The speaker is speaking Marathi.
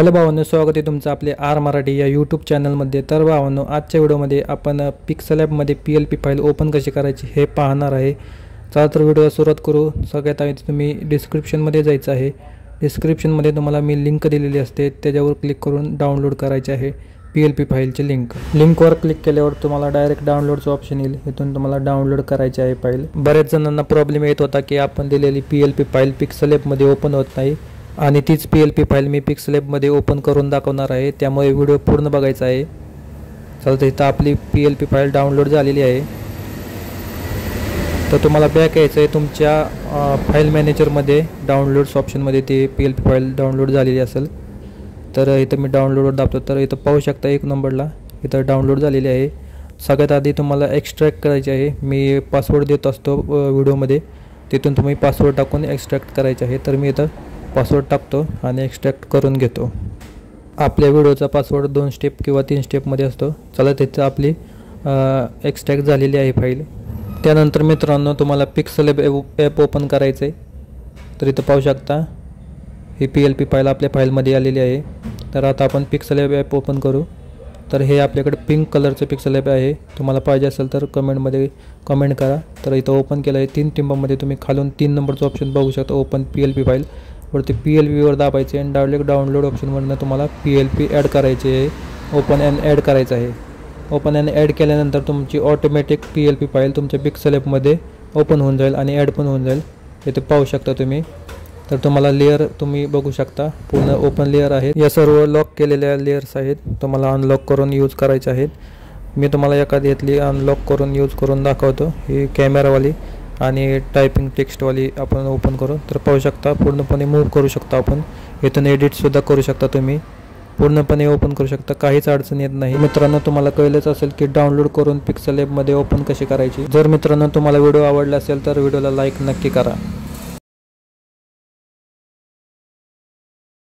हॅलो भावांनो, स्वागत आहे तुमचं आपले आर मराठी या यूट्यूब चॅनलमध्ये। तर भावांनो, आजच्या व्हिडिओमध्ये आपण पिक्सेलॅबमध्ये PLP फाईल ओपन कशी करायची हे पाहणार आहे। चला तर व्हिडिओ सुरुवात करू। सगळ्यात आधी तुम्ही डिस्क्रिप्शनमध्ये जायचं आहे। डिस्क्रिप्शनमध्ये तुम्हाला मी लिंक दिलेली असते, त्याच्यावर क्लिक करून डाउनलोड करायचे आहे PLP फाईलची लिंकवर क्लिक केल्यावर तुम्हाला डायरेक्ट डाउनलोडचं ऑप्शन येईल। इथून तुम्हाला डाउनलोड करायची आहे फाईल। बऱ्याच जणांना प्रॉब्लेम येत होता की आपण दिलेली PLP फाईल पिक्सेलॅबमध्ये ओपन होत नाही आणि तीच PLP फाईल मी पिक्सेलॅबमध्ये ओपन करून दाखवणार आहे, त्यामुळे व्हिडिओ पूर्ण बघायचा आहे। चला तर इथं आपली PLP फाईल डाउनलोड झालेली आहे। तर तुम्हाला बॅक यायचं आहे तुमच्या फाईल मॅनेजरमध्ये, डाउनलोड्स ऑप्शनमध्ये ती PLP फाईल डाउनलोड झालेली असेल। तर इथं मी डाउनलोडवर दाबतो, तर इथं पाहू शकता 1 नंबरला इथं डाउनलोड झालेली आहे। सगळ्यात आधी तुम्हाला एक्स्ट्रॅक्ट करायची आहे। मी पासवर्ड देत असतो व्हिडिओमध्ये, तिथून तुम्ही पासवर्ड टाकून एक्स्ट्रॅक्ट करायचे आहे। तर मी इथं पासवर्ड टाकतो आणि एक्स्ट्रॅक्ट करून घेतो। आपल्या व्हिडिओचा पासवर्ड 2 स्टेप किंवा 3 स्टेपमध्ये असतो। चला तिथं आपली एक्स्ट्रॅक्ट झालेली आहे फाईल। त्यानंतर मित्रांनो, तुम्हाला पिक्सेलॅब ॲप ओपन करायचं आहे। तर इथं पाहू शकता ही PLP फाईल आपल्या फाईलमध्ये आलेली आहे। तर आता आपण पिक्सेलॅब ॲप ओपन करू। तर हे आपल्याकडे पिंक कलरचं पिक्सेलॅब आहे। तुम्हाला पाहिजे असेल तर कमेंटमध्ये कमेंट करा। तर इथं ओपन केलं आहे 3 टिंबामध्ये, तुम्ही खालून 3 नंबरचं ऑप्शन बघू शकता, ओपन PLP फाईल वरती PLPवर दाबायचे आणि डायरेक्ट डाउनलोड ऑप्शनवरनं तुम्हाला PLP ॲड करायचे आहे, ओपन अँड ॲड करायचं आहे। ओपन अँड ॲड केल्यानंतर तुमची ऑटोमॅटिक PLP फाईल तुमच्या पिक्सेलॅबमध्ये ओपन होऊन जाईल आणि ॲड पण होऊन जाईल। इथे पाहू शकता तुम्ही। तर तुम्हाला लेअर तुम्ही बघू शकता, पूर्ण ओपन लेअर आहेत। या सर्व लॉक केलेल्या लेअर्स आहेत, तुम्हाला अनलॉक करून यूज करायचे आहेत। मी तुम्हाला एखादी यातली अनलॉक करून यूज करून दाखवतो। ही कॅमेरावाली आणि टायपिंग टेक्स्टवाली आपण ओपन करू। तर पाहू शकता पूर्णपणे मूव्ह करू शकता आपण, इथून एडिटसुद्धा करू शकता तुम्ही, पूर्णपणे ओपन करू शकता, काहीच अडचण येत नाही। मित्रांनो, तुम्हाला कळलंच असेल की डाउनलोड करून पिक्सेलॅबमध्ये ओपन कशी करायची। जर मित्रांनो तुम्हाला व्हिडिओ आवडला असेल तर व्हिडिओला लाईक नक्की करा।